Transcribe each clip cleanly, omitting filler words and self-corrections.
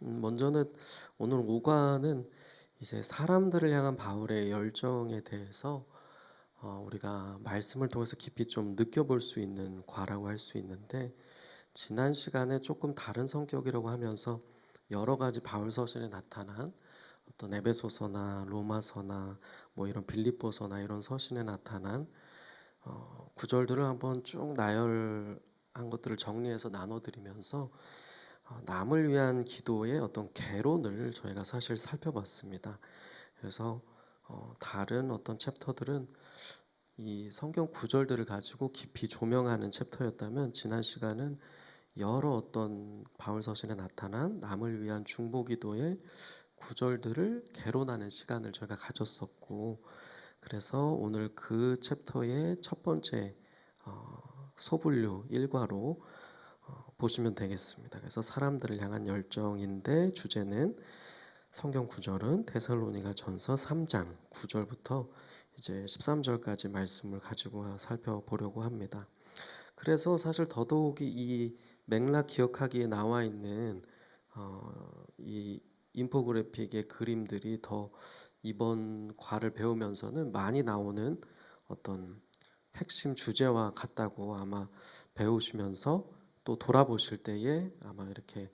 먼저는 오늘 5과는 이제 사람들을 향한 바울의 열정에 대해서 우리가 말씀을 통해서 깊이 좀 느껴볼 수 있는 과라고 할 수 있는데, 지난 시간에 조금 다른 성격이라고 하면서 여러 가지 바울 서신에 나타난 어떤 에베소서나 로마서나 뭐 이런 빌립보서나 이런 서신에 나타난 구절들을 한번 쭉 나열한 것들을 정리해서 나눠드리면서 남을 위한 기도의 어떤 개론을 저희가 사실 살펴봤습니다. 그래서 다른 어떤 챕터들은 이 성경 구절들을 가지고 깊이 조명하는 챕터였다면, 지난 시간은 여러 어떤 바울 서신에 나타난 남을 위한 중보기도의 구절들을 개론하는 시간을 저희가 가졌었고, 그래서 오늘 그 챕터의 첫 번째 소분류 1과로 보시면 되겠습니다. 그래서 사람들을 향한 열정인데, 주제는 성경 구절은 데살로니가 전서 3장 9절부터 이제 13절까지 말씀을 가지고 살펴보려고 합니다. 그래서 사실 더더욱이 이 맥락 기억하기에 나와 있는 이 인포그래픽의 그림들이 더 이번 과를 배우면서는 많이 나오는 어떤 핵심 주제와 같다고 아마 배우시면서 또 돌아보실 때에 아마 이렇게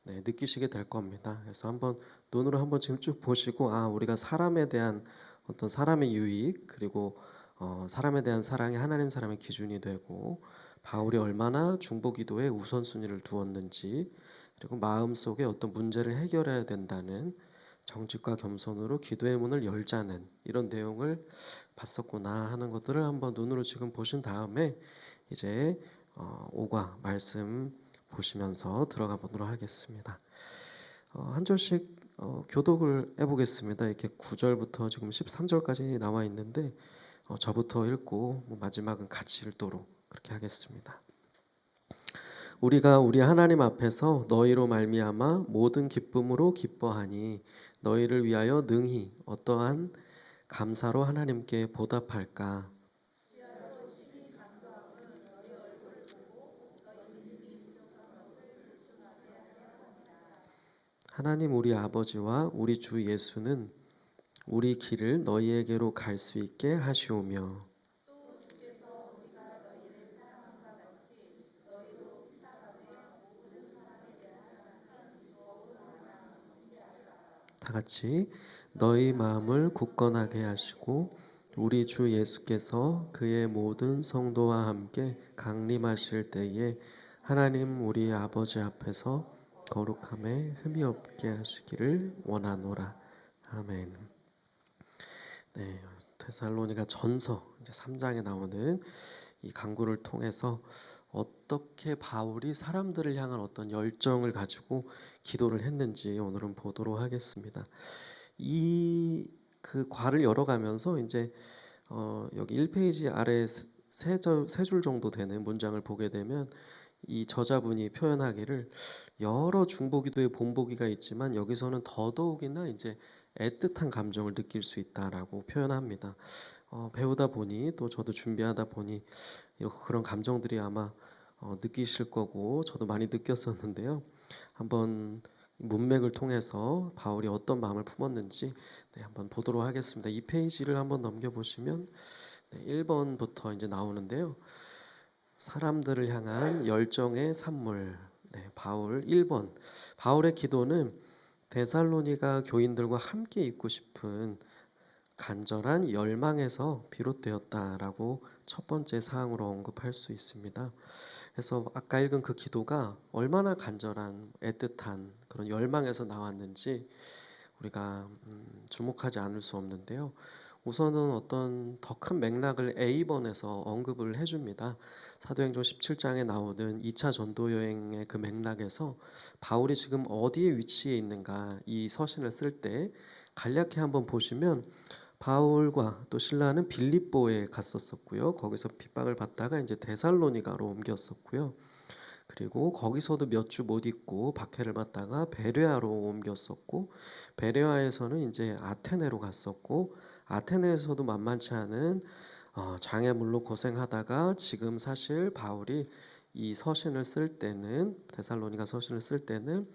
느끼시게 될 겁니다. 그래서 한번 눈으로 한번 지금 쭉 보시고, 우리가 사람에 대한 어떤 사람의 유익, 그리고 사람에 대한 사랑이 하나님 사람의 기준이 되고, 바울이 얼마나 중보기도에 우선순위를 두었는지, 그리고 마음속에 어떤 문제를 해결해야 된다는 정직과 겸손으로 기도의 문을 열자는 이런 내용을 봤었구나 하는 것들을 한번 눈으로 지금 보신 다음에 이제 5과 말씀 보시면서 들어가 보도록 하겠습니다. 한 절씩 교독을 해보겠습니다. 이렇게 9절부터 지금 13절까지 나와 있는데 저부터 읽고 마지막은 같이 읽도록 그렇게 하겠습니다. 우리가 우리 하나님 앞에서 너희로 말미암아 모든 기쁨으로 기뻐하니 너희를 위하여 능히 어떠한 감사로 하나님께 보답할까. 하나님 우리 아버지와 우리 주 예수는 우리 길을 너희에게로 갈 수 있게 하시오며, 다 같이 너희 마음을 굳건하게 하시고 우리 주 예수께서 그의 모든 성도와 함께 강림하실 때에 하나님 우리 아버지 앞에서 거룩함에 흠이 없게 하시기를 원하노라. 아멘. 네, 데살로니가 전서 이제 3장에 나오는 이 강구를 통해서 어떻게 바울이 사람들을 향한 어떤 열정을 가지고 기도를 했는지 오늘은 보도록 하겠습니다. 이 그 과를 열어가면서 이제 여기 1페이지 아래 세 줄 정도 되는 문장을 보게 되면 이 저자분이 표현하기를 여러 중보기도의 본보기가 있지만 여기서는 더더욱이나 이제 애틋한 감정을 느낄 수 있다라고 표현합니다. 배우다 보니 또 저도 준비하다 보니 그런 감정들이 아마 느끼실 거고 저도 많이 느꼈었는데요. 한번 문맥을 통해서 바울이 어떤 마음을 품었는지 한번 보도록 하겠습니다. 이 페이지를 한번 넘겨보시면 1번부터 이제 나오는데요. 사람들을 향한 열정의 산물. 바울 1번. 바울의 기도는 데살로니가 교인들과 함께 있고 싶은 간절한 열망에서 비롯되었다라고 첫 번째 사항으로 언급할 수 있습니다. 그래서 아까 읽은 그 기도가 얼마나 간절한 애틋한 그런 열망에서 나왔는지 우리가 주목하지 않을 수 없는데요. 우선은 어떤 더 큰 맥락을 A번에서 언급을 해줍니다. 사도행전 17장에 나오는 2차 전도 여행의 그 맥락에서 바울이 지금 어디에 위치해 있는가, 이 서신을 쓸 때 간략히 한번 보시면 바울과 또 신라는 빌립보에 갔었고요. 거기서 핍박을 받다가 이제 데살로니가로 옮겼었고요. 그리고 거기서도 몇 주 못 있고 박해를 받다가 베레아로 옮겼었고, 베레아에서는 이제 아테네로 갔었고, 아테네에서도 만만치 않은 장애물로 고생하다가 지금 사실 바울이 이 서신을 쓸 때는, 데살로니가 서신을 쓸 때는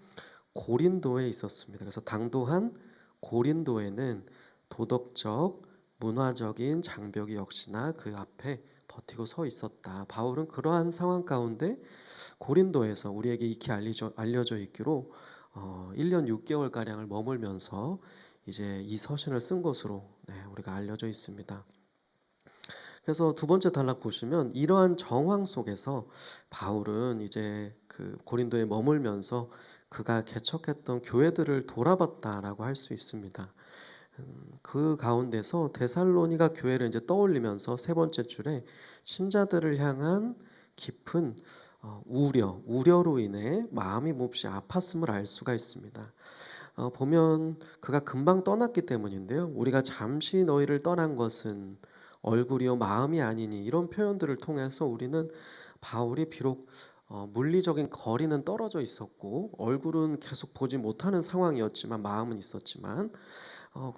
고린도에 있었습니다. 그래서 당도한 고린도에는 도덕적, 문화적인 장벽이 역시나 그 앞에 버티고 서 있었다. 바울은 그러한 상황 가운데 고린도에서 우리에게 익히 알려져 있기로 1년 6개월 가량을 머물면서 이제 이 서신을 쓴 것으로 우리가 알려져 있습니다. 그래서 두 번째 단락 보시면 이러한 정황 속에서 바울은 이제 그 고린도에 머물면서 그가 개척했던 교회들을 돌아봤다라고 할 수 있습니다. 그 가운데서 데살로니가 교회를 이제 떠올리면서 세 번째 줄에 신자들을 향한 깊은 우려로 인해 마음이 몹시 아팠음을 알 수가 있습니다. 보면 그가 금방 떠났기 때문인데요. 우리가 잠시 너희를 떠난 것은 얼굴이요 마음이 아니니 이런 표현들을 통해서 우리는 바울이 비록 물리적인 거리는 떨어져 있었고 얼굴은 계속 보지 못하는 상황이었지만 마음은 있었지만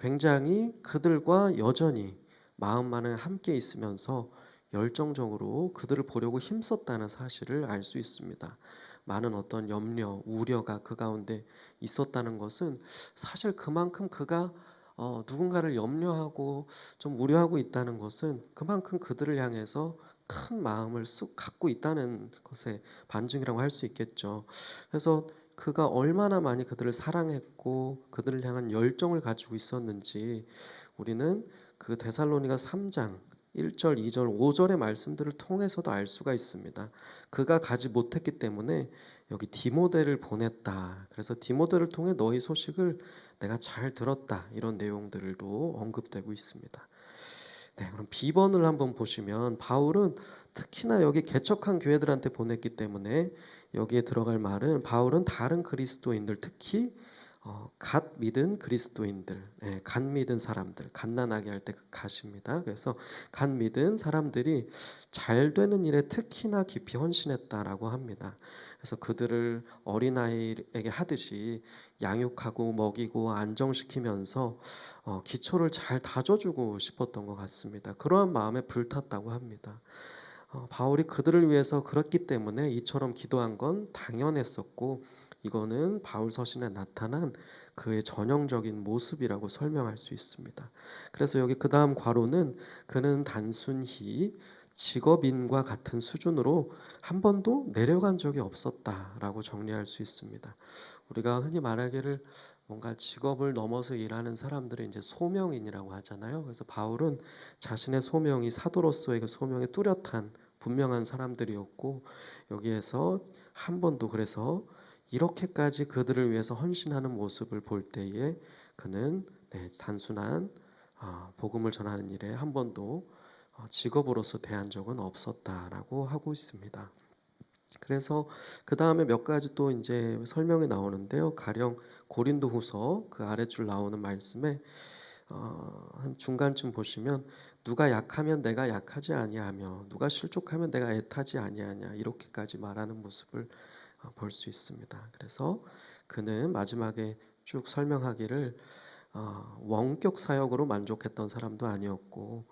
굉장히 그들과 여전히 마음만은 함께 있으면서 열정적으로 그들을 보려고 힘썼다는 사실을 알 수 있습니다. 많은 어떤 염려, 우려가 그 가운데 있었다는 것은 사실 그만큼 그가 누군가를 염려하고 좀 우려하고 있다는 것은 그만큼 그들을 향해서 큰 마음을 쑥 갖고 있다는 것의 반증이라고 할 수 있겠죠. 그래서 그가 얼마나 많이 그들을 사랑했고 그들을 향한 열정을 가지고 있었는지 우리는 그 데살로니가 3장 1절, 2절, 5절의 말씀들을 통해서도 알 수가 있습니다. 그가 가지 못했기 때문에 여기 디모데를 보냈다. 그래서 디모데를 통해 너희 소식을 내가 잘 들었다. 이런 내용들도 언급되고 있습니다. 네, 그럼 B번을 한번 보시면 바울은 특히나 여기 개척한 교회들한테 보냈기 때문에 여기에 들어갈 말은 바울은 다른 그리스도인들 특히 갓 믿은 그리스도인들, 갓 믿은 사람들, 갓난아기 할 때 그 갓입니다. 그래서 갓 믿은 사람들이 잘 되는 일에 특히나 깊이 헌신했다라고 합니다. 그래서 그들을 어린아이에게 하듯이 양육하고 먹이고 안정시키면서 기초를 잘 다져주고 싶었던 것 같습니다. 그러한 마음에 불탔다고 합니다. 바울이 그들을 위해서 그렇기 때문에 이처럼 기도한 건 당연했었고 이거는 바울 서신에 나타난 그의 전형적인 모습이라고 설명할 수 있습니다. 그래서 여기 그 다음 괄호는 그는 단순히 직업인과 같은 수준으로 한 번도 내려간 적이 없었다라고 정리할 수 있습니다. 우리가 흔히 말하기를 뭔가 직업을 넘어서 일하는 사람들을 이제 소명인이라고 하잖아요. 그래서 바울은 자신의 소명이 사도로서의 그 소명이 뚜렷한 분명한 사람들이었고 여기에서 한 번도 그래서 이렇게까지 그들을 위해서 헌신하는 모습을 볼 때에 그는 단순한 복음을 전하는 일에 한 번도 직업으로서 대한 적은 없었다라고 하고 있습니다. 그래서 그 다음에 몇 가지 또 이제 설명이 나오는데요. 가령 고린도후서 그 아랫줄 나오는 말씀에 한 중간쯤 보시면 누가 약하면 내가 약하지 아니하며 누가 실족하면 내가 애타지 아니하냐 이렇게까지 말하는 모습을 볼 수 있습니다. 그래서 그는 마지막에 쭉 설명하기를 원격 사역으로 만족했던 사람도 아니었고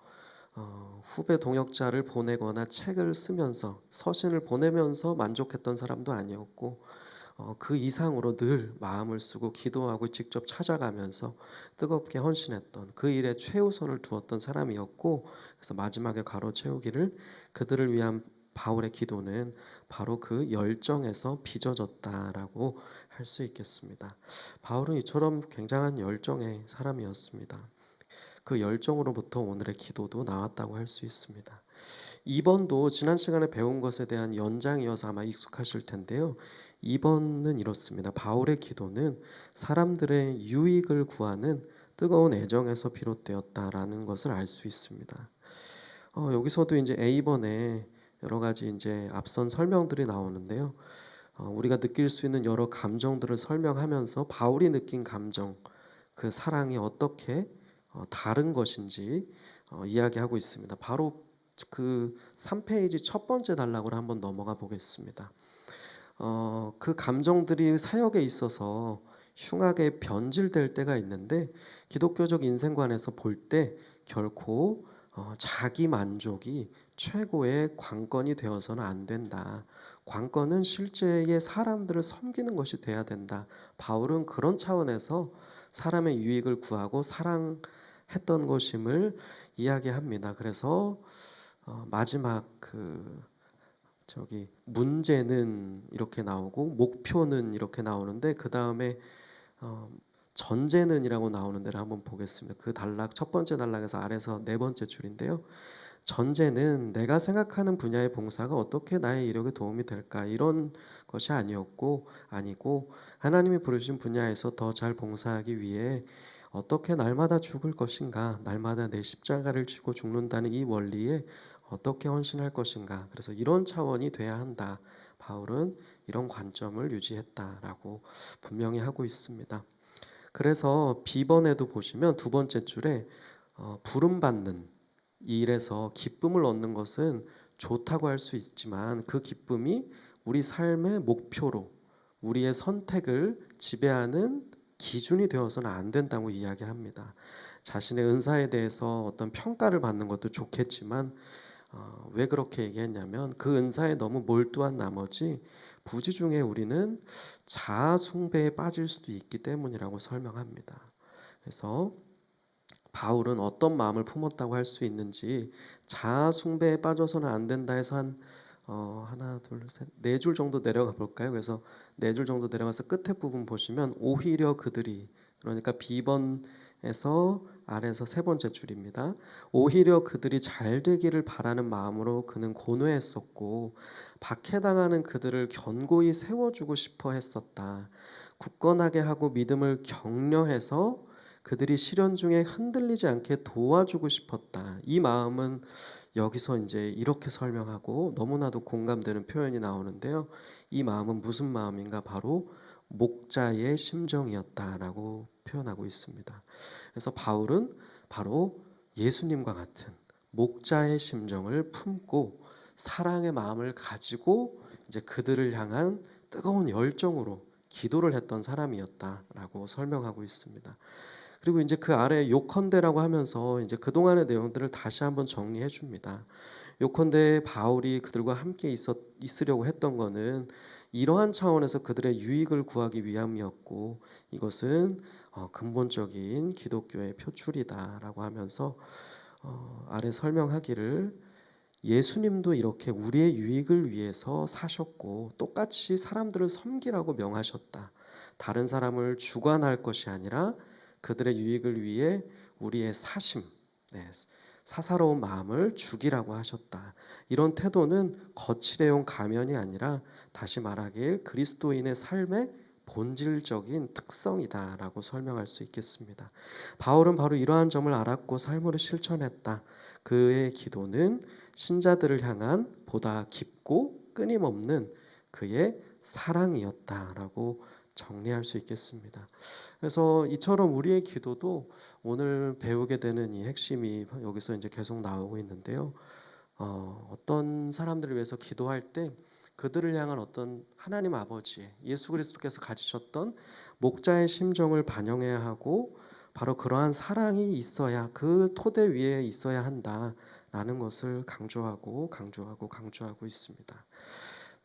후배 동역자를 보내거나 책을 쓰면서 서신을 보내면서 만족했던 사람도 아니었고 그 이상으로 늘 마음을 쓰고 기도하고 직접 찾아가면서 뜨겁게 헌신했던 그 일에 최우선을 두었던 사람이었고 그래서 마지막에 가로 채우기를 그들을 위한 바울의 기도는 바로 그 열정에서 빚어졌다라고 할 수 있겠습니다. 바울은 이처럼 굉장한 열정의 사람이었습니다. 그 열정으로부터 오늘의 기도도 나왔다고 할 수 있습니다. 2번도 지난 시간에 배운 것에 대한 연장이어서 아마 익숙하실 텐데요. 2번은 이렇습니다. 바울의 기도는 사람들의 유익을 구하는 뜨거운 애정에서 비롯되었다라는 것을 알 수 있습니다. 여기서도 이제 A번에 여러 가지 이제 앞선 설명들이 나오는데요. 우리가 느낄 수 있는 여러 감정들을 설명하면서 바울이 느낀 감정, 그 사랑이 어떻게 다른 것인지 이야기하고 있습니다. 바로 그 3페이지 첫 번째 단락으로 한번 넘어가 보겠습니다. 그 감정들이 사역에 있어서 흉하게 변질될 때가 있는데 기독교적 인생관에서 볼 때 결코 자기 만족이 최고의 관건이 되어서는 안 된다. 관건은 실제의 사람들을 섬기는 것이 돼야 된다. 바울은 그런 차원에서 사람의 유익을 구하고 사랑했던 것임을 이야기합니다. 그래서 마지막 저기 문제는 이렇게 나오고 목표는 이렇게 나오는데 그 다음에 어, 전제는이라고 나오는 데를 한번 보겠습니다. 그 단락 첫 번째 단락에서 아래서 네 번째 줄인데요. 전제는 내가 생각하는 분야의 봉사가 어떻게 나의 이력에 도움이 될까 이런 것이 아니고 하나님이 부르신 분야에서 더 잘 봉사하기 위해 어떻게 날마다 죽을 것인가, 날마다 내 십자가를 지고 죽는다는 이 원리에 어떻게 헌신할 것인가. 그래서 이런 차원이 돼야 한다. 바울은 이런 관점을 유지했다라고 분명히 하고 있습니다. 그래서 B번에도 보시면 두 번째 줄에 부름받는 이 일에서 기쁨을 얻는 것은 좋다고 할 수 있지만 그 기쁨이 우리 삶의 목표로 우리의 선택을 지배하는 기준이 되어서는 안 된다고 이야기합니다. 자신의 은사에 대해서 어떤 평가를 받는 것도 좋겠지만 왜 그렇게 얘기했냐면 그 은사에 너무 몰두한 나머지 부지중에 우리는 자아 숭배에 빠질 수도 있기 때문이라고 설명합니다. 그래서 바울은 어떤 마음을 품었다고 할 수 있는지 자아 숭배에 빠져서는 안 된다 해서 하나 둘셋네 줄 정도 내려가 볼까요? 그래서 네 줄 정도 내려가서 끝에 부분 보시면 오히려 그들이 그러니까 B번에서 아래에서 세 번째 줄입니다. 오히려 그들이 잘 되기를 바라는 마음으로 그는 고뇌했었고 박해당하는 그들을 견고히 세워주고 싶어 했었다. 굳건하게 하고 믿음을 격려해서 그들이 시련 중에 흔들리지 않게 도와주고 싶었다. 이 마음은 여기서 이제 이렇게 설명하고 너무나도 공감되는 표현이 나오는데요. 이 마음은 무슨 마음인가? 바로 목자의 심정이었다라고 표현하고 있습니다. 그래서 바울은 바로 예수님과 같은 목자의 심정을 품고 사랑의 마음을 가지고 이제 그들을 향한 뜨거운 열정으로 기도를 했던 사람이었다라고 설명하고 있습니다. 그리고 이제 그 아래 요컨대라고 하면서 이제 그동안의 내용들을 다시 한번 정리해 줍니다. 요컨대 바울이 그들과 함께 있으려고 했던 거는 이러한 차원에서 그들의 유익을 구하기 위함이었고 이것은 근본적인 기독교의 표출이다라고 하면서 아래 설명하기를 예수님도 이렇게 우리의 유익을 위해서 사셨고 똑같이 사람들을 섬기라고 명하셨다. 다른 사람을 주관할 것이 아니라 그들의 유익을 위해 우리의 사심, 사사로운 마음을 죽이라고 하셨다. 이런 태도는 거칠해온 가면이 아니라 다시 말하길 그리스도인의 삶의 본질적인 특성이다라고 설명할 수 있겠습니다. 바울은 바로 이러한 점을 알았고 삶으로 실천했다. 그의 기도는 신자들을 향한 보다 깊고 끊임없는 그의 사랑이었다라고 정리할 수 있겠습니다. 그래서 이처럼 우리의 기도도 오늘 배우게 되는 이 핵심이 여기서 이제 계속 나오고 있는데요. 어떤 사람들을 위해서 기도할 때 그들을 향한 어떤 하나님 아버지 예수 그리스도께서 가지셨던 목자의 심정을 반영해야 하고 바로 그러한 사랑이 있어야 그 토대 위에 있어야 한다라는 것을 강조하고 있습니다.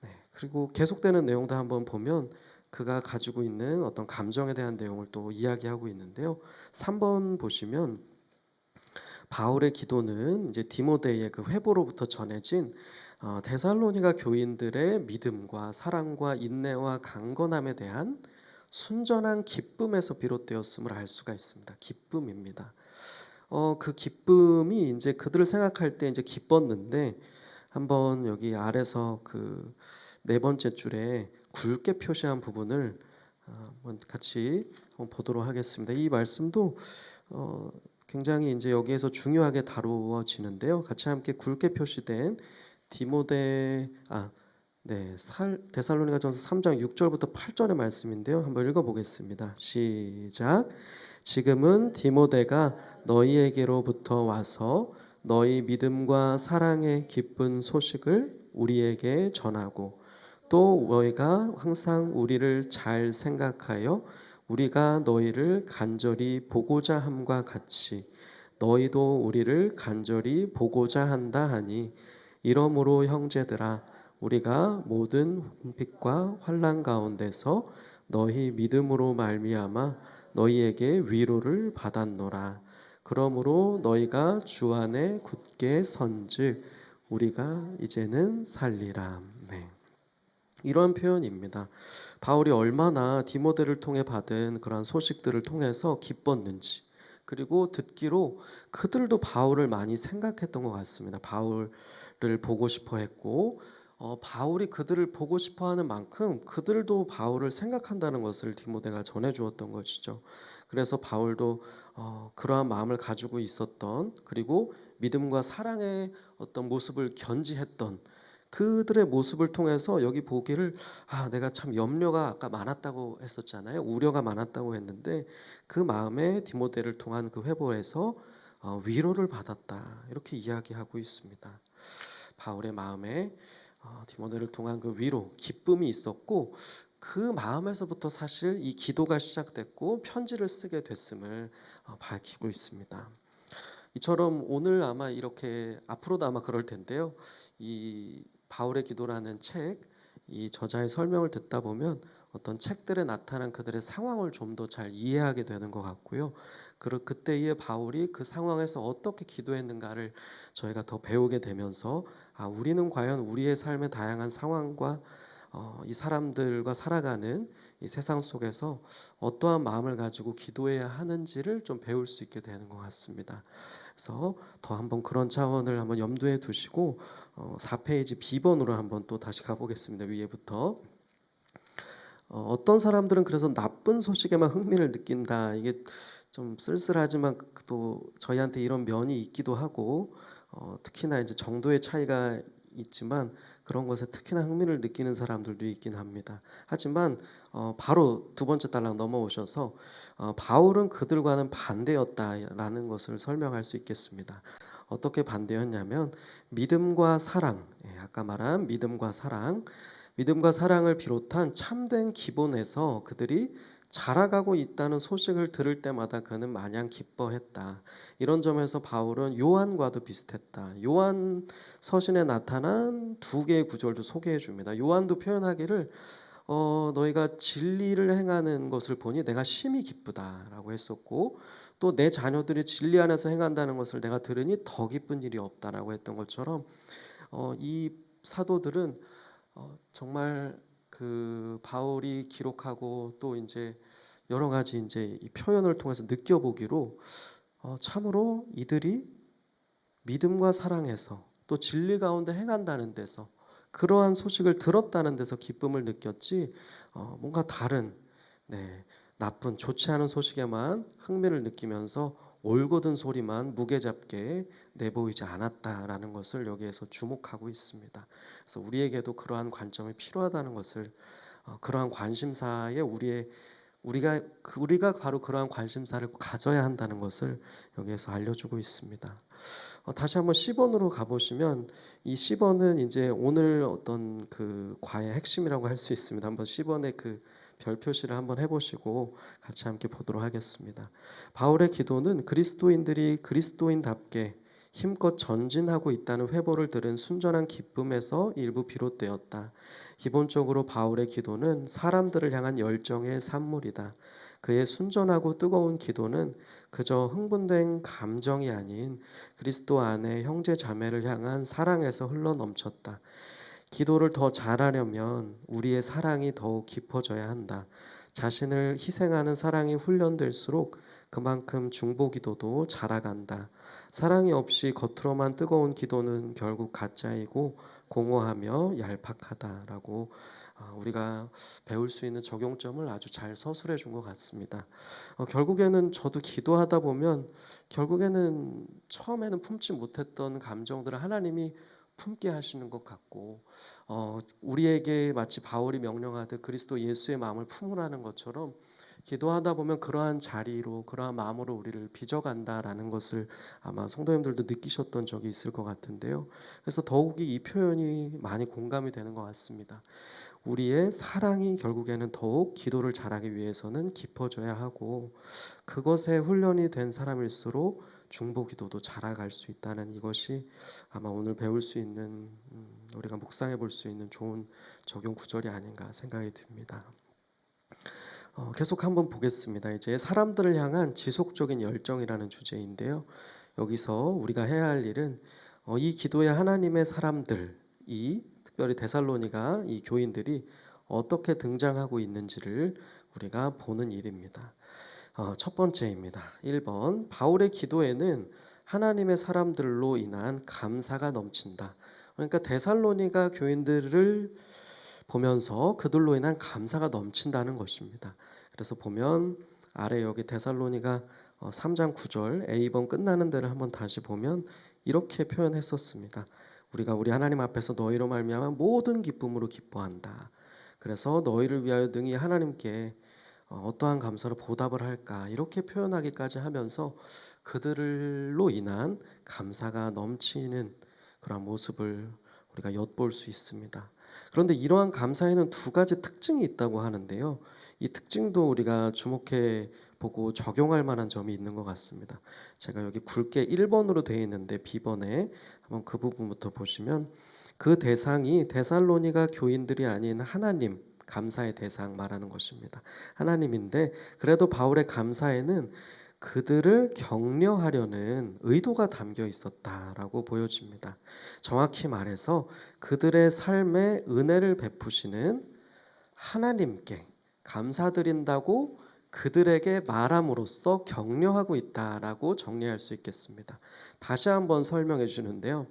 네, 그리고 계속되는 내용도 한번 보면 그가 가지고 있는 어떤 감정에 대한 내용을 또 이야기하고 있는데요. 3번 보시면 바울의 기도는 이제 디모데의 그 회보로부터 전해진 데살로니가 교인들의 믿음과 사랑과 인내와 강건함에 대한 순전한 기쁨에서 비롯되었음을 알 수가 있습니다. 기쁨입니다. 그 기쁨이 이제 그들을 생각할 때 이제 기뻤는데 한번 여기 아래서 그 네 번째 줄에 굵게 표시한 부분을 한번 같이 보도록 하겠습니다. 이 말씀도 굉장히 이제 여기에서 중요하게 다루어지는데요. 같이 함께 굵게 표시된 데살로니가전서 3장 6절부터 8절의 말씀인데요. 한번 읽어보겠습니다. 시작. 지금은 디모데가 너희에게로부터 와서 너희 믿음과 사랑의 기쁜 소식을 우리에게 전하고 또 너희가 항상 우리를 잘 생각하여 우리가 너희를 간절히 보고자 함과 같이 너희도 우리를 간절히 보고자 한다 하니 이러므로 형제들아 우리가 모든 궁핍과 환난 가운데서 너희 믿음으로 말미암아 너희에게 위로를 받았노라. 그러므로 너희가 주 안에 굳게 선즉 우리가 이제는 살리라. 네. 이러한 표현입니다. 바울이 얼마나 디모데를 통해 받은 그러한 소식들을 통해서 기뻤는지, 그리고 듣기로 그들도 바울을 많이 생각했던 것 같습니다. 바울을 보고 싶어 했고, 바울이 그들을 보고 싶어 하는 만큼 그들도 바울을 생각한다는 것을 디모데가 전해 주었던 것이죠. 그래서 바울도 그러한 마음을 가지고 있었던, 그리고 믿음과 사랑의 어떤 모습을 견지했던 그들의 모습을 통해서 여기 보기를, 내가 참 염려가 아까 많았다고 했었잖아요. 우려가 많았다고 했는데 그 마음에 디모데를 통한 그 회복에서 위로를 받았다, 이렇게 이야기하고 있습니다. 바울의 마음에 디모데를 통한 그 위로, 기쁨이 있었고, 그 마음에서부터 사실 이 기도가 시작됐고 편지를 쓰게 됐음을 밝히고 있습니다. 이처럼 오늘 아마 이렇게, 앞으로도 아마 그럴 텐데요. 이 바울의 기도라는 책, 이 저자의 설명을 듣다 보면 어떤 책들에 나타난 그들의 상황을 좀 더 잘 이해하게 되는 것 같고요. 그리고 그때의 바울이 그 상황에서 어떻게 기도했는가를 저희가 더 배우게 되면서, 우리는 과연 우리의 삶의 다양한 상황과 이 사람들과 살아가는 이 세상 속에서 어떠한 마음을 가지고 기도해야 하는지를 좀 배울 수 있게 되는 것 같습니다. 그래서 더 한번 그런 차원을 한번 염두에 두시고 4페이지 B번으로 한번 또 다시 가보겠습니다. 위에부터. 어떤 사람들은 그래서 나쁜 소식에만 흥미를 느낀다. 이게 좀 쓸쓸하지만 또 저희한테 이런 면이 있기도 하고, 특히나 이제 정도의 차이가 있지만 그런 것에 특히나 흥미를 느끼는 사람들도 있긴 합니다. 하지만 바로 두 번째 단락 넘어오셔서 바울은 그들과는 반대였다라는 것을 설명할 수 있겠습니다. 어떻게 반대였냐면 믿음과 사랑, 아까 말한 믿음과 사랑을 비롯한 참된 기본에서 그들이 자라가고 있다는 소식을 들을 때마다 그는 마냥 기뻐했다. 이런 점에서 바울은 요한과도 비슷했다. 요한 서신에 나타난 두 개의 구절도 소개해 줍니다. 요한도 표현하기를 너희가 진리를 행하는 것을 보니 내가 심히 기쁘다라고 했었고, 또 내 자녀들이 진리 안에서 행한다는 것을 내가 들으니 더 기쁜 일이 없다라고 했던 것처럼, 이 사도들은 정말 그 바울이 기록하고 또 이제 여러 가지 이제 이 표현을 통해서 느껴보기로, 참으로 이들이 믿음과 사랑에서 또 진리 가운데 행한다는 데서, 그러한 소식을 들었다는 데서 기쁨을 느꼈지, 뭔가 다른, 네, 나쁜 좋지 않은 소식에만 흥미를 느끼면서 올곧은 소리만 무게 잡게 내보이지 않았다라는 것을 여기에서 주목하고 있습니다. 그래서 우리에게도 그러한 관점이 필요하다는 것을, 그러한 관심사에 우리가 바로 그러한 관심사를 가져야 한다는 것을 여기에서 알려주고 있습니다. 다시 한번 10번으로 가보시면, 이 10번은 이제 오늘 어떤 그 과의 핵심이라고 할 수 있습니다. 한번 10번의 그 별 표시를 한번 해보시고 같이 함께 보도록 하겠습니다. 바울의 기도는 그리스도인들이 그리스도인답게 힘껏 전진하고 있다는 회보를 들은 순전한 기쁨에서 일부 비롯되었다. 기본적으로 바울의 기도는 사람들을 향한 열정의 산물이다. 그의 순전하고 뜨거운 기도는 그저 흥분된 감정이 아닌 그리스도 안에 형제 자매를 향한 사랑에서 흘러넘쳤다. 기도를 더 잘하려면 우리의 사랑이 더욱 깊어져야 한다. 자신을 희생하는 사랑이 훈련될수록 그만큼 중보 기도도 자라간다. 사랑이 없이 겉으로만 뜨거운 기도는 결국 가짜이고 공허하며 얄팍하다라고, 우리가 배울 수 있는 적용점을 아주 잘 서술해 준 것 같습니다. 결국에는 저도 기도하다 보면 결국에는 처음에는 품지 못했던 감정들을 하나님이 품게 하시는 것 같고, 우리에게 마치 바울이 명령하듯 그리스도 예수의 마음을 품으라는 것처럼 기도하다 보면 그러한 자리로, 그러한 마음으로 우리를 빚어간다라는 것을 아마 성도님들도 느끼셨던 적이 있을 것 같은데요. 그래서 더욱이 이 표현이 많이 공감이 되는 것 같습니다. 우리의 사랑이 결국에는 더욱 기도를 잘하기 위해서는 깊어져야 하고, 그것에 훈련이 된 사람일수록 중보 기도도 자라갈 수 있다는 이것이 아마 오늘 배울 수 있는 우리가 묵상해 볼 수 있는 좋은 적용 구절이 아닌가 생각이 듭니다. 계속 한번 보겠습니다. 이제 사람들을 향한 지속적인 열정이라는 주제인데요. 여기서 우리가 해야 할 일은 이 기도에 하나님의 사람들이 특별히 데살로니가 이 교인들이 어떻게 등장하고 있는지를 우리가 보는 일입니다. 첫 번째입니다. 1번 바울의 기도에는 하나님의 사람들로 인한 감사가 넘친다. 그러니까 데살로니가 교인들을 보면서 그들로 인한 감사가 넘친다는 것입니다. 그래서 보면 아래 여기 데살로니가 3장 9절 A번 끝나는 데를 한번 다시 보면 이렇게 표현했었습니다. 우리가 우리 하나님 앞에서 너희로 말미암아 모든 기쁨으로 기뻐한다. 그래서 너희를 위하여 능히 하나님께 어떠한 감사로 보답을 할까 이렇게 표현하기까지 하면서 그들로 인한 감사가 넘치는 그런 모습을 우리가 엿볼 수 있습니다. 그런데 이러한 감사에는 두 가지 특징이 있다고 하는데요. 이 특징도 우리가 주목해 보고 적용할 만한 점이 있는 것 같습니다. 제가 여기 굵게 1번으로 되어 있는데 B번에 한번 그 부분부터 보시면 그 대상이 데살로니가 교인들이 아닌 하나님 감사의 대상 말하는 것입니다. 하나님인데 그래도 바울의 감사에는 그들을 격려하려는 의도가 담겨 있었다라고 보여집니다. 정확히 말해서 그들의 삶에 은혜를 베푸시는 하나님께 감사드린다고 그들에게 말함으로써 격려하고 있다라고 정리할 수 있겠습니다. 다시 한번 설명해 주는데요.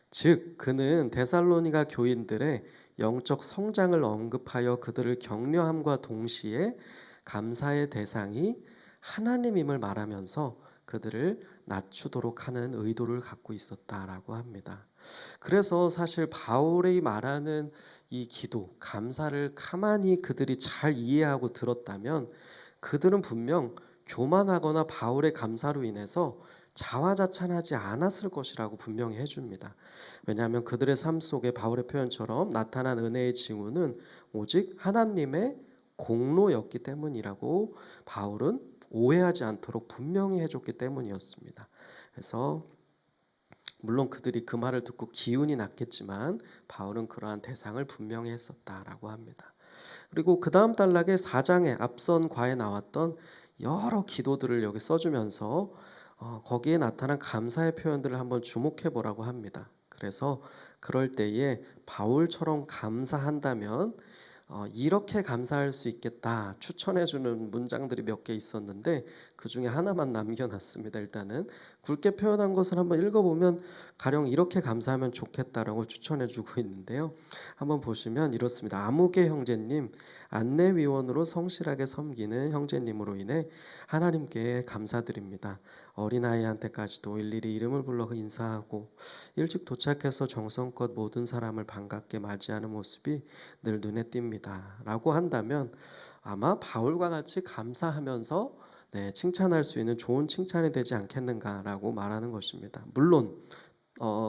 즉 그는 데살로니가 교인들의 영적 성장을 언급하여 그들을 격려함과 동시에 감사의 대상이 하나님임을 말하면서 그들을 낮추도록 하는 의도를 갖고 있었다라고 합니다. 그래서 사실 바울이 말하는 이 기도, 감사를 가만히 그들이 잘 이해하고 들었다면 그들은 분명 교만하거나 바울의 감사로 인해서 자화자찬하지 않았을 것이라고 분명히 해줍니다. 왜냐하면 그들의 삶 속에 바울의 표현처럼 나타난 은혜의 징후는 오직 하나님의 공로였기 때문이라고 바울은 오해하지 않도록 분명히 해줬기 때문이었습니다. 그래서 물론 그들이 그 말을 듣고 기운이 났겠지만 바울은 그러한 대상을 분명히 했었다라고 합니다. 그리고 그 다음 단락에 4장에 앞선 과에 나왔던 여러 기도들을 여기 써주면서 거기에 나타난 감사의 표현들을 한번 주목해 보라고 합니다. 그래서 그럴 때에 바울처럼 감사한다면 이렇게 감사할 수 있겠다 추천해주는 문장들이 몇 개 있었는데 그 중에 하나만 남겨놨습니다. 일단은 굵게 표현한 것을 한번 읽어보면 가령 이렇게 감사하면 좋겠다라고 추천해주고 있는데요. 한번 보시면 이렇습니다. 아무개 형제님, 안내위원으로 성실하게 섬기는 형제님으로 인해 하나님께 감사드립니다. 어린아이한테까지도 일일이 이름을 불러 인사하고 일찍 도착해서 정성껏 모든 사람을 반갑게 맞이하는 모습이 늘 눈에 띕니다. 라고 한다면 아마 바울과 같이 감사하면서 칭찬할 수 있는 좋은 칭찬이 되지 않겠는가라고 말하는 것입니다. 물론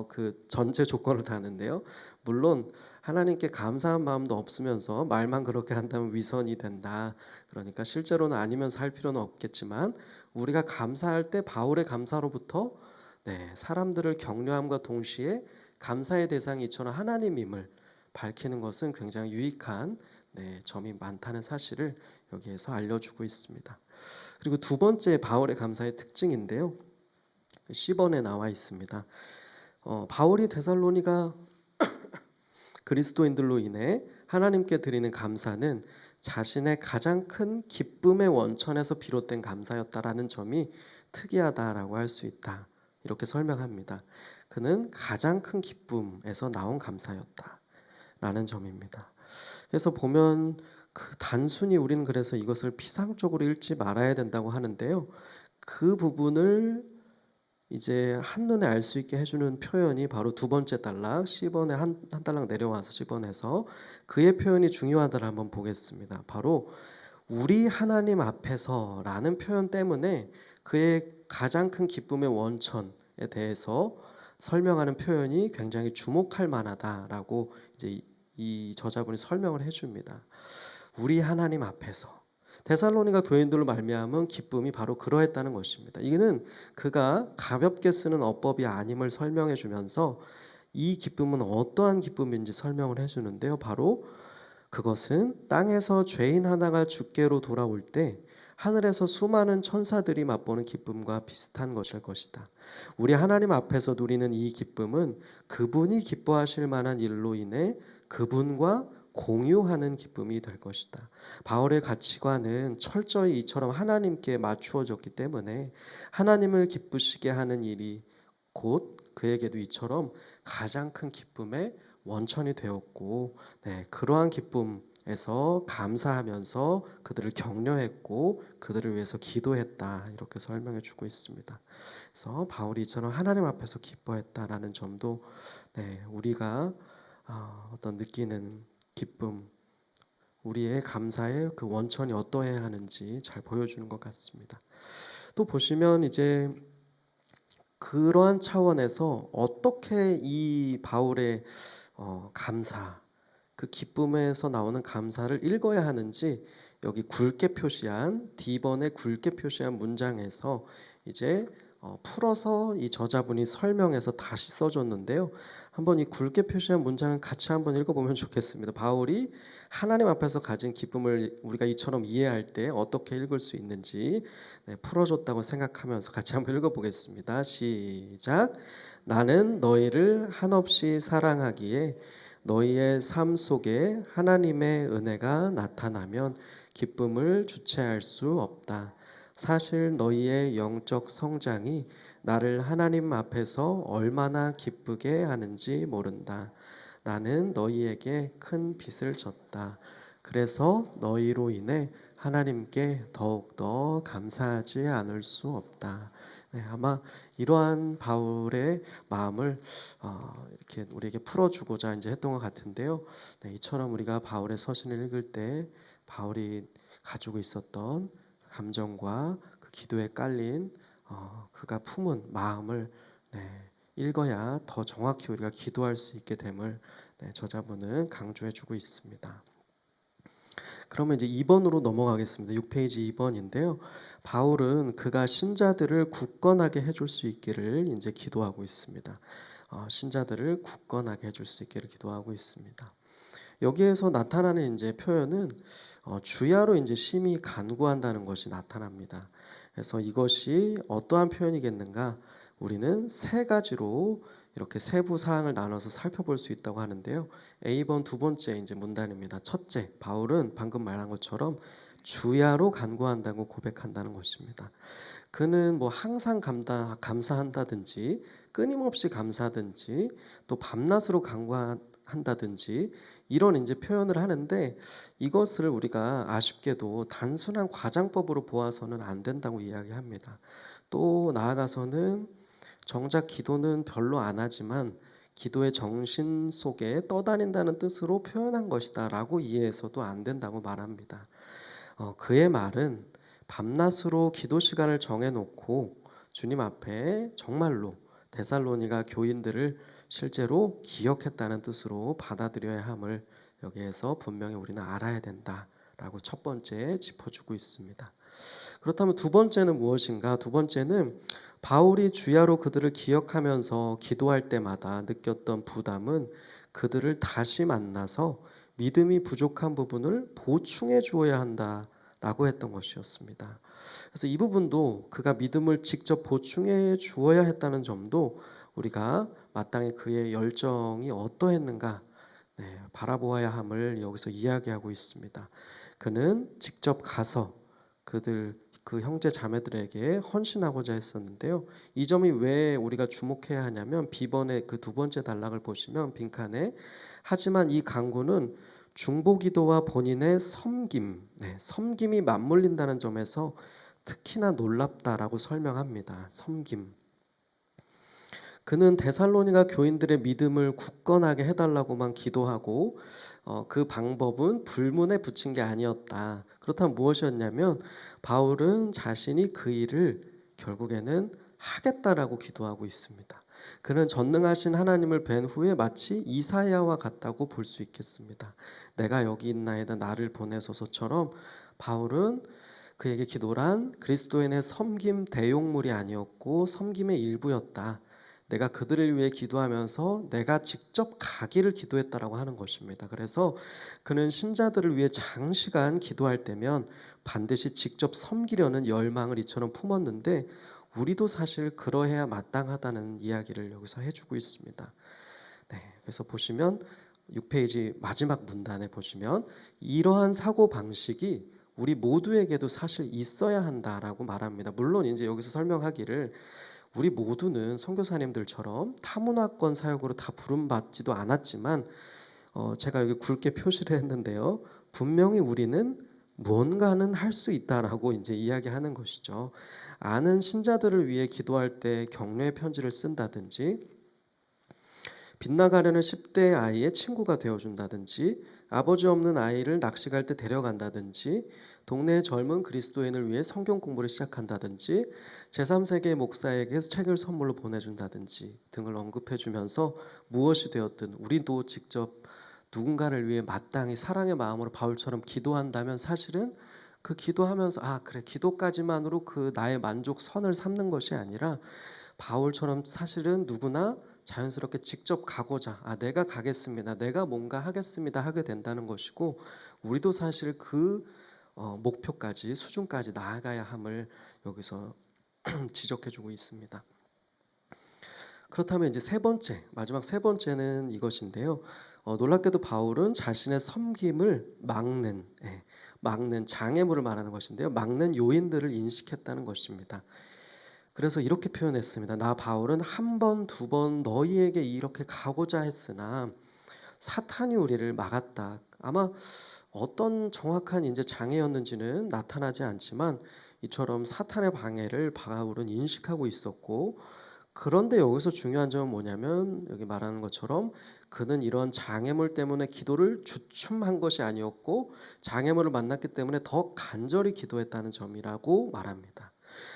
그 전제 조건을 다는데요. 물론 하나님께 감사한 마음도 없으면서 말만 그렇게 한다면 위선이 된다. 그러니까 실제로는 아니면서 할 필요는 없겠지만 우리가 감사할 때 바울의 감사로부터 사람들을 격려함과 동시에 감사의 대상이 이처럼 하나님임을 밝히는 것은 굉장히 유익한 점이 많다는 사실을 여기에서 알려주고 있습니다. 그리고 두 번째 바울의 감사의 특징인데요. 10번에 나와 있습니다. 바울이 데살로니가 그리스도인들로 인해 하나님께 드리는 감사는 자신의 가장 큰 기쁨의 원천에서 비롯된 감사였다라는 점이 특이하다라고 할 수 있다. 이렇게 설명합니다. 그는 가장 큰 기쁨에서 나온 감사였다라는 점입니다. 그래서 보면 단순히 우리는 그래서 이것을 피상적으로 읽지 말아야 된다고 하는데요. 그 부분을 이제 한눈에 알 수 있게 해주는 표현이 바로 두 번째 단락 10번에 한 단락 내려와서 10번에서 그의 표현이 중요하다를 한번 보겠습니다. 바로 우리 하나님 앞에서 라는 표현 때문에 그의 가장 큰 기쁨의 원천에 대해서 설명하는 표현이 굉장히 주목할 만하다라고 이제 이 저자분이 설명을 해줍니다. 우리 하나님 앞에서 데살로니가 교인들로 말미암은 기쁨이 바로 그러했다는 것입니다. 이는 그가 가볍게 쓰는 어법이 아님을 설명해 주면서 이 기쁨은 어떠한 기쁨인지 설명을 해 주는데요. 바로 그것은 땅에서 죄인 하나가 주께로 돌아올 때 하늘에서 수많은 천사들이 맛보는 기쁨과 비슷한 것일 것이다. 우리 하나님 앞에서 누리는 이 기쁨은 그분이 기뻐하실 만한 일로 인해 그분과 공유하는 기쁨이 될 것이다. 바울의 가치관은 철저히 이처럼 하나님께 맞추어졌기 때문에 하나님을 기쁘시게 하는 일이 곧 그에게도 이처럼 가장 큰 기쁨의 원천이 되었고, 그러한 기쁨에서 감사하면서 그들을 격려했고 그들을 위해서 기도했다, 이렇게 설명해 주고 있습니다. 그래서 바울이 이처럼 하나님 앞에서 기뻐했다라는 점도 우리가 어떤 느끼는 기쁨, 우리의 감사의 그 원천이 어떠해야 하는지 잘 보여주는 것 같습니다. 또 보시면 이제 그러한 차원에서 어떻게 이 바울의 감사, 그 기쁨에서 나오는 감사를 읽어야 하는지 여기 굵게 표시한 D번에 굵게 표시한 문장에서 이제 풀어서 이 저자분이 설명해서 다시 써줬는데요. 한번 이 굵게 표시한 문장을 같이 한번 읽어보면 좋겠습니다. 바울이 하나님 앞에서 가진 기쁨을 우리가 이처럼 이해할 때 어떻게 읽을 수 있는지 풀어줬다고 생각하면서 같이 한번 읽어보겠습니다. 시작. 나는 너희를 한없이 사랑하기에 너희의 삶 속에 하나님의 은혜가 나타나면 기쁨을 주체할 수 없다. 사실 너희의 영적 성장이 나를 하나님 앞에서 얼마나 기쁘게 하는지 모른다. 나는 너희에게 큰 빚을 졌다. 그래서 너희로 인해 하나님께 더욱더 감사하지 않을 수 없다. 아마 이러한 바울의 마음을 이렇게 우리에게 풀어주고자 이제 했던 것 같은데요. 이처럼 우리가 바울의 서신을 읽을 때 바울이 가지고 있었던 감정과 그 기도에 깔린 그가 품은 마음을 읽어야 더 정확히 우리가 기도할 수 있게 됨을 저자분은 강조해주고 있습니다. 그러면 이제 2번으로 넘어가겠습니다. 6페이지 2번인데요. 바울은 그가 신자들을 굳건하게 해줄 수 있기를 이제 기도하고 있습니다. 신자들을 굳건하게 해줄 수 있기를 기도하고 있습니다. 여기에서 나타나는 이제 표현은 주야로 이제 심히 간구한다는 것이 나타납니다. 그래서 이것이 어떠한 표현이겠는가? 우리는 세 가지로 이렇게 세부 사항을 나눠서 살펴볼 수 있다고 하는데요. A번 두 번째 이제 문단입니다. 첫째, 바울은 방금 말한 것처럼 주야로 간구한다고 고백한다는 것입니다. 그는 뭐 항상 감사한다든지 끊임없이 감사하든지 또 밤낮으로 간구한다든지 이런 이제 표현을 하는데 이것을 우리가 아쉽게도 단순한 과장법으로 보아서는 안 된다고 이야기합니다. 또 나아가서는 정작 기도는 별로 안 하지만 기도의 정신 속에 떠다닌다는 뜻으로 표현한 것이다 라고 이해해서도 안 된다고 말합니다. 그의 말은 밤낮으로 기도 시간을 정해놓고 주님 앞에 정말로 데살로니가 교인들을 실제로 기억했다는 뜻으로 받아들여야 함을 여기에서 분명히 우리는 알아야 된다라고 첫 번째 짚어주고 있습니다. 그렇다면 두 번째는 무엇인가? 두 번째는 바울이 주야로 그들을 기억하면서 기도할 때마다 느꼈던 부담은 그들을 다시 만나서 믿음이 부족한 부분을 보충해 주어야 한다라고 했던 것이었습니다. 그래서 이 부분도 그가 믿음을 직접 보충해 주어야 했다는 점도 우리가 마땅히 그의 열정이 어떠했는가 바라보아야 함을 여기서 이야기하고 있습니다. 그는 직접 가서 그 형제 자매들에게 헌신하고자 했었는데요. 이 점이 왜 우리가 주목해야 하냐면 B번의 그 두 번째 단락을 보시면 빈칸에 하지만 이 간구는 중보기도와 본인의 섬김이 맞물린다는 점에서 특히나 놀랍다라고 설명합니다. 섬김. 그는 데살로니가 교인들의 믿음을 굳건하게 해달라고만 기도하고 그 방법은 불문에 붙인 게 아니었다. 그렇다면 무엇이었냐면 바울은 자신이 그 일을 결국에는 하겠다라고 기도하고 있습니다. 그는 전능하신 하나님을 뵌 후에 마치 이사야와 같다고 볼 수 있겠습니다. 내가 여기 있나이다 나를 보내소서처럼 바울은 그에게 기도란 그리스도인의 섬김 대용물이 아니었고 섬김의 일부였다. 내가 그들을 위해 기도하면서 내가 직접 가기를 기도했다라고 하는 것입니다. 그래서 그는 신자들을 위해 장시간 기도할 때면 반드시 직접 섬기려는 열망을 이처럼 품었는데 우리도 사실 그러해야 마땅하다는 이야기를 여기서 해주고 있습니다. 네, 그래서 보시면 6페이지 마지막 문단에 보시면 이러한 사고 방식이 우리 모두에게도 사실 있어야 한다라고 말합니다. 물론 이제 여기서 설명하기를 우리 모두는 선교사님들처럼 타문화권 사역으로 다 부름받지도 않았지만 제가 여기 굵게 표시를 했는데요. 분명히 우리는 무언가는 할 수 있다라고 이제 이야기하는 것이죠. 아는 신자들을 위해 기도할 때 격려의 편지를 쓴다든지 빗나가려는 10대 아이의 친구가 되어준다든지 아버지 없는 아이를 낚시 갈 때 데려간다든지 동네의 젊은 그리스도인을 위해 성경 공부를 시작한다든지 제3세계 목사에게 책을 선물로 보내준다든지 등을 언급해주면서 무엇이 되었든 우리도 직접 누군가를 위해 마땅히 사랑의 마음으로 바울처럼 기도한다면 사실은 그 기도하면서 아 그래 기도까지만으로 그 나의 만족 선을 삼는 것이 아니라 바울처럼 사실은 누구나 자연스럽게 직접 가고자 내가 가겠습니다. 내가 뭔가 하겠습니다. 하게 된다는 것이고 우리도 사실 그 목표까지 수준까지 나아가야 함을 여기서 지적해주고 있습니다. 그렇다면 이제 세 번째 마지막 세 번째는 이것인데요. 놀랍게도 바울은 자신의 섬김을 막는 장애물을 말하는 것인데요. 막는 요인들을 인식했다는 것입니다. 그래서 이렇게 표현했습니다. 나 바울은 한 번, 두 번 너희에게 이렇게 가고자 했으나 사탄이 우리를 막았다. 아마 어떤 정확한 이제 장애였는지는 나타나지 않지만 이처럼 사탄의 방해를 바울은 인식하고 있었고 그런데 여기서 중요한 점은 뭐냐면 여기 말하는 것처럼 그는 이런 장애물 때문에 기도를 주춤한 것이 아니었고 장애물을 만났기 때문에 더 간절히 기도했다는 점이라고 말합니다.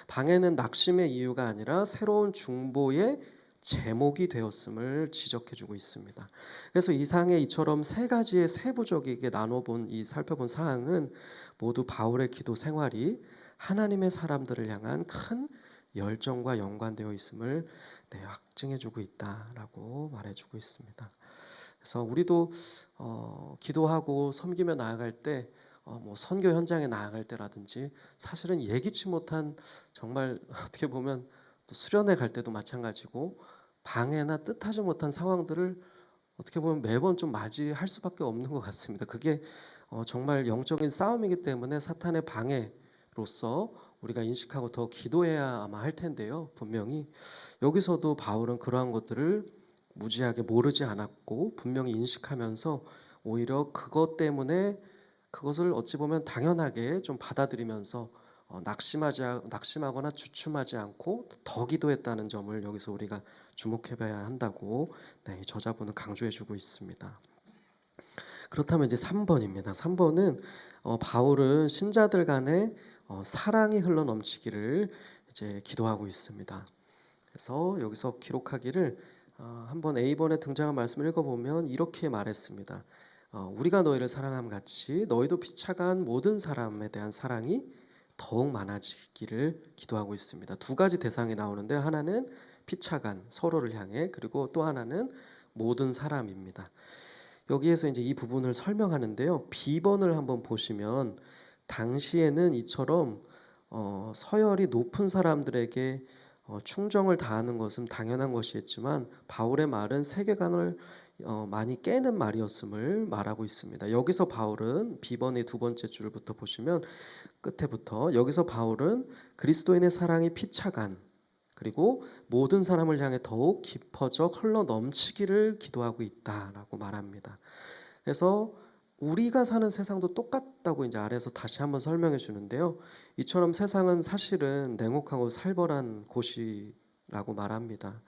방해는 낙심의 이유가 아니라 새로운 중보의 제목이 되었음을 지적해주고 있습니다. 그래서 이상의 이처럼 세 가지의 세부적이게 살펴본 사항은 모두 바울의 기도 생활이 하나님의 사람들을 향한 큰 열정과 연관되어 있음을 확증해주고 있다라고 말해주고 있습니다. 그래서 우리도 기도하고 섬기며 나아갈 때 뭐 선교 현장에 나아갈 때라든지 사실은 예기치 못한 정말 어떻게 보면 또 수련회 갈 때도 마찬가지고 방해나 뜻하지 못한 상황들을 어떻게 보면 매번 좀 맞이할 수밖에 없는 것 같습니다. 그게 정말 영적인 싸움이기 때문에 사탄의 방해로서 우리가 인식하고 더 기도해야 아마 할 텐데요. 분명히 여기서도 바울은 그러한 것들을 무지하게 모르지 않았고 분명히 인식하면서 오히려 그것 때문에 그것을 어찌 보면 당연하게 좀 받아들이면서 낙심하거나 주춤하지 않고 더 기도했다는 점을 여기서 우리가 주목해봐야 한다고 이 저자분은 강조해주고 있습니다. 그렇다면 이제 3번입니다. 3번은 바울은 신자들 간에 사랑이 흘러 넘치기를 이제 기도하고 있습니다. 그래서 여기서 기록하기를 한번 A번에 등장한 말씀을 읽어보면 이렇게 말했습니다. 우리가 너희를 사랑함 같이 너희도 피차간 모든 사람에 대한 사랑이 더욱 많아지기를 기도하고 있습니다. 두 가지 대상이 나오는데 하나는 피차간 서로를 향해 그리고 또 하나는 모든 사람입니다. 여기에서 이제 이 부분을 설명하는데요. B번을 한번 보시면 당시에는 이처럼 서열이 높은 사람들에게 충정을 다하는 것은 당연한 것이었지만 바울의 말은 세계관을 많이 깨는 말이었음을 말하고 있습니다. 여기서 바울은 B번의 두 번째 줄부터 보시면 끝에부터 여기서 바울은 그리스도인의 사랑이 피차간 그리고 모든 사람을 향해 더욱 깊어져 흘러 넘치기를 기도하고 있다라고 말합니다. 그래서 우리가 사는 세상도 똑같다고 이제 아래에서 다시 한번 설명해 주는데요. 이처럼 세상은 사실은 냉혹하고 살벌한 곳이라고 말합니다.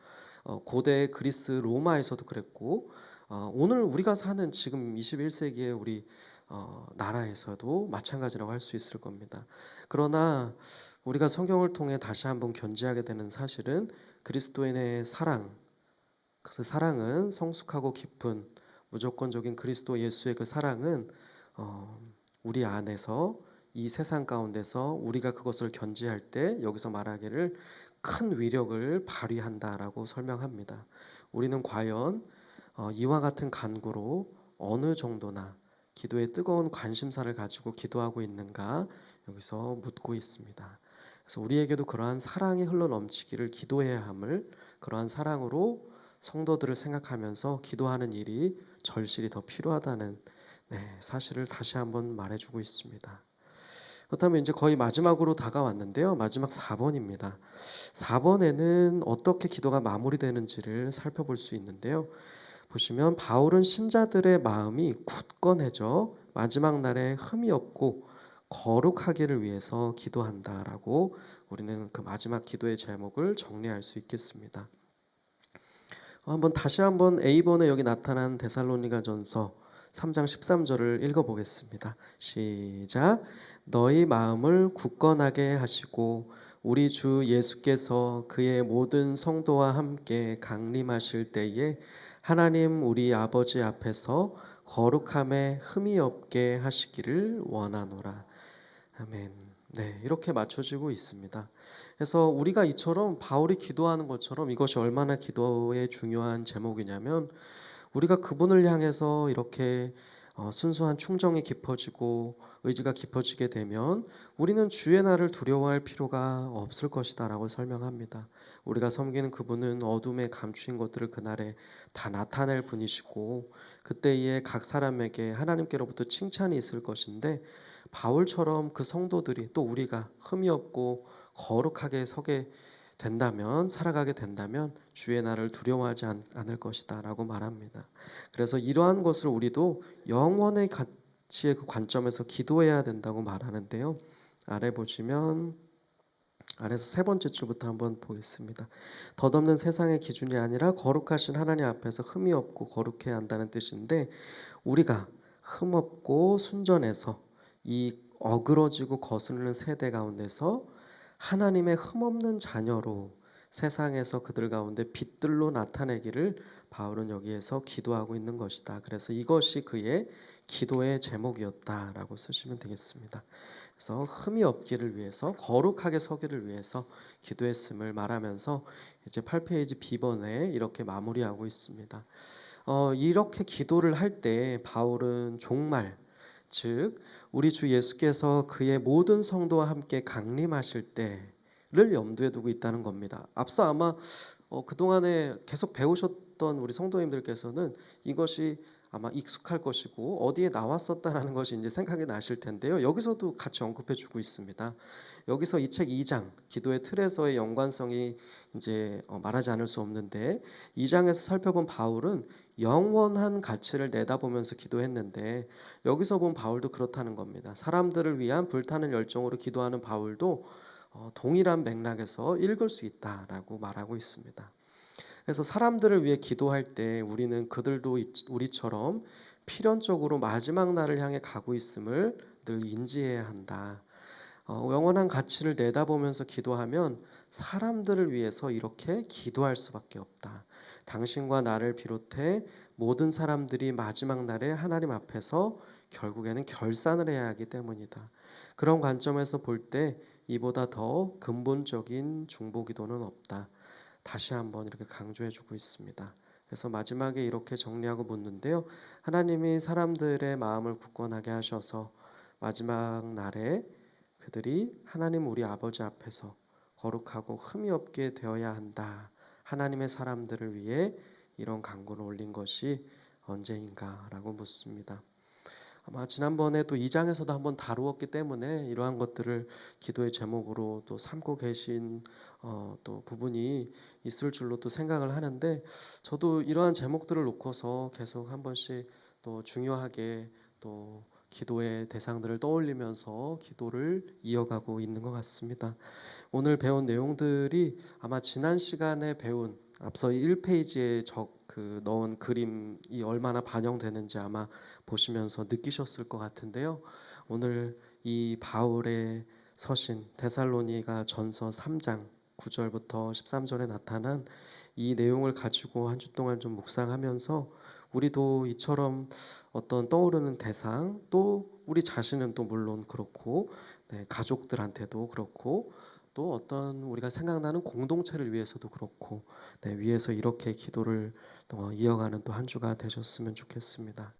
고대 그리스 로마에서도 그랬고 오늘 우리가 사는 지금 21세기의 우리 나라에서도 마찬가지라고 할 수 있을 겁니다. 그러나 우리가 성경을 통해 다시 한번 견지하게 되는 사실은 그리스도인의 사랑 그 사랑은 성숙하고 깊은 무조건적인 그리스도 예수의 그 사랑은 어, 우리 안에서 이 세상 가운데서 우리가 그것을 견지할 때 여기서 말하기를 큰 위력을 발휘한다라고 설명합니다. 우리는 과연 이와 같은 간구로 어느 정도나 기도에 뜨거운 관심사를 가지고 기도하고 있는가 여기서 묻고 있습니다. 그래서 우리에게도 그러한 사랑이 흘러 넘치기를 기도해야 함을 그러한 사랑으로 성도들을 생각하면서 기도하는 일이 절실히 더 필요하다는 사실을 다시 한번 말해주고 있습니다. 그렇다면 이제 거의 마지막으로 다가왔는데요. 마지막 4번입니다. 4번에는 어떻게 기도가 마무리되는지를 살펴볼 수 있는데요. 보시면 바울은 신자들의 마음이 굳건해져 마지막 날에 흠이 없고 거룩하기를 위해서 기도한다라고 우리는 그 마지막 기도의 제목을 정리할 수 있겠습니다. 한번 다시 한번 A번에 여기 나타난 데살로니가전서 3장 13절을 읽어보겠습니다. 시작. 너희 마음을 굳건하게 하시고 우리 주 예수께서 그의 모든 성도와 함께 강림하실 때에 하나님 우리 아버지 앞에서 거룩함에 흠이 없게 하시기를 원하노라. 아멘. 네, 이렇게 맞춰지고 있습니다. 그래서 우리가 이처럼 바울이 기도하는 것처럼 이것이 얼마나 기도의 중요한 제목이냐면 우리가 그분을 향해서 이렇게 순수한 충정이 깊어지고 의지가 깊어지게 되면 우리는 주의 날을 두려워할 필요가 없을 것이다라고 설명합니다. 우리가 섬기는 그분은 어둠에 감추인 것들을 그날에 다 나타낼 분이시고 그때에 각 사람에게 하나님께로부터 칭찬이 있을 것인데 바울처럼 그 성도들이 또 우리가 흠이 없고 거룩하게 서게 된다면 살아가게 된다면 주의 날을 두려워하지 않을 것이다라고 말합니다. 그래서 이러한 것을 우리도 영원의 가치의 그 관점에서 기도해야 된다고 말하는데요. 아래 보시면 아래서 세 번째 줄부터 한번 보겠습니다. 덧없는 세상의 기준이 아니라 거룩하신 하나님 앞에서 흠이 없고 거룩해야 한다는 뜻인데 우리가 흠없고 순전해서 이 어그러지고 거스르는 세대 가운데서 하나님의 흠없는 자녀로 세상에서 그들 가운데 빛들로 나타내기를 바울은 여기에서 기도하고 있는 것이다. 그래서 이것이 그의 기도의 제목이었다라고 쓰시면 되겠습니다. 그래서 흠이 없기를 위해서 거룩하게 서기를 위해서 기도했음을 말하면서 이제 8페이지 B번에 이렇게 마무리하고 있습니다. 이렇게 기도를 할 때 바울은 종말, 즉 우리 주 예수께서 그의 모든 성도와 함께 강림하실 때를 염두에 두고 있다는 겁니다. 앞서 아마 그동안에 계속 배우셨던 우리 성도님들께서는 이것이 아마 익숙할 것이고 어디에 나왔었다라는 것이 이제 생각이 나실 텐데요. 여기서도 같이 언급해 주고 있습니다. 여기서 이 책 2장 기도의 틀에서의 연관성이 이제 말하지 않을 수 없는데 2장에서 살펴본 바울은 영원한 가치를 내다보면서 기도했는데 여기서 본 바울도 그렇다는 겁니다. 사람들을 위한 불타는 열정으로 기도하는 바울도 동일한 맥락에서 읽을 수 있다라고 말하고 있습니다. 그래서 사람들을 위해 기도할 때 우리는 그들도 우리처럼 필연적으로 마지막 날을 향해 가고 있음을 늘 인지해야 한다. 영원한 가치를 내다보면서 기도하면 사람들을 위해서 이렇게 기도할 수밖에 없다. 당신과 나를 비롯해 모든 사람들이 마지막 날에 하나님 앞에서 결국에는 결산을 해야 하기 때문이다. 그런 관점에서 볼 때 이보다 더 근본적인 중보기도는 없다. 다시 한번 이렇게 강조해주고 있습니다. 그래서 마지막에 이렇게 정리하고 묻는데요. 하나님이 사람들의 마음을 굳건하게 하셔서 마지막 날에 그들이 하나님 우리 아버지 앞에서 거룩하고 흠이 없게 되어야 한다. 하나님의 사람들을 위해 이런 간구를 올린 것이 언제인가라고 묻습니다. 아마 지난번에 또 2장에서도 한번 다루었기 때문에 이러한 것들을 기도의 제목으로 또 삼고 계신 또 부분이 있을 줄로 또 생각을 하는데 저도 이러한 제목들을 놓고서 계속 한 번씩 또 중요하게 또 기도의 대상들을 떠올리면서 기도를 이어가고 있는 것 같습니다. 오늘 배운 내용들이 아마 지난 시간에 배운 앞서 1페이지에 넣은 그림이 얼마나 반영되는지 아마 보시면서 느끼셨을 것 같은데요. 오늘 이 바울의 서신 데살로니가 전서 3장 9절부터 13절에 나타난 이 내용을 가지고 한 주 동안 좀 묵상하면서 우리도 이처럼 어떤 떠오르는 대상 또 우리 자신은 또 물론 그렇고 네 가족들한테도 그렇고 또 어떤 우리가 생각나는 공동체를 위해서도 그렇고 네 위해서 이렇게 기도를 이어가는 또 한 주가 되셨으면 좋겠습니다.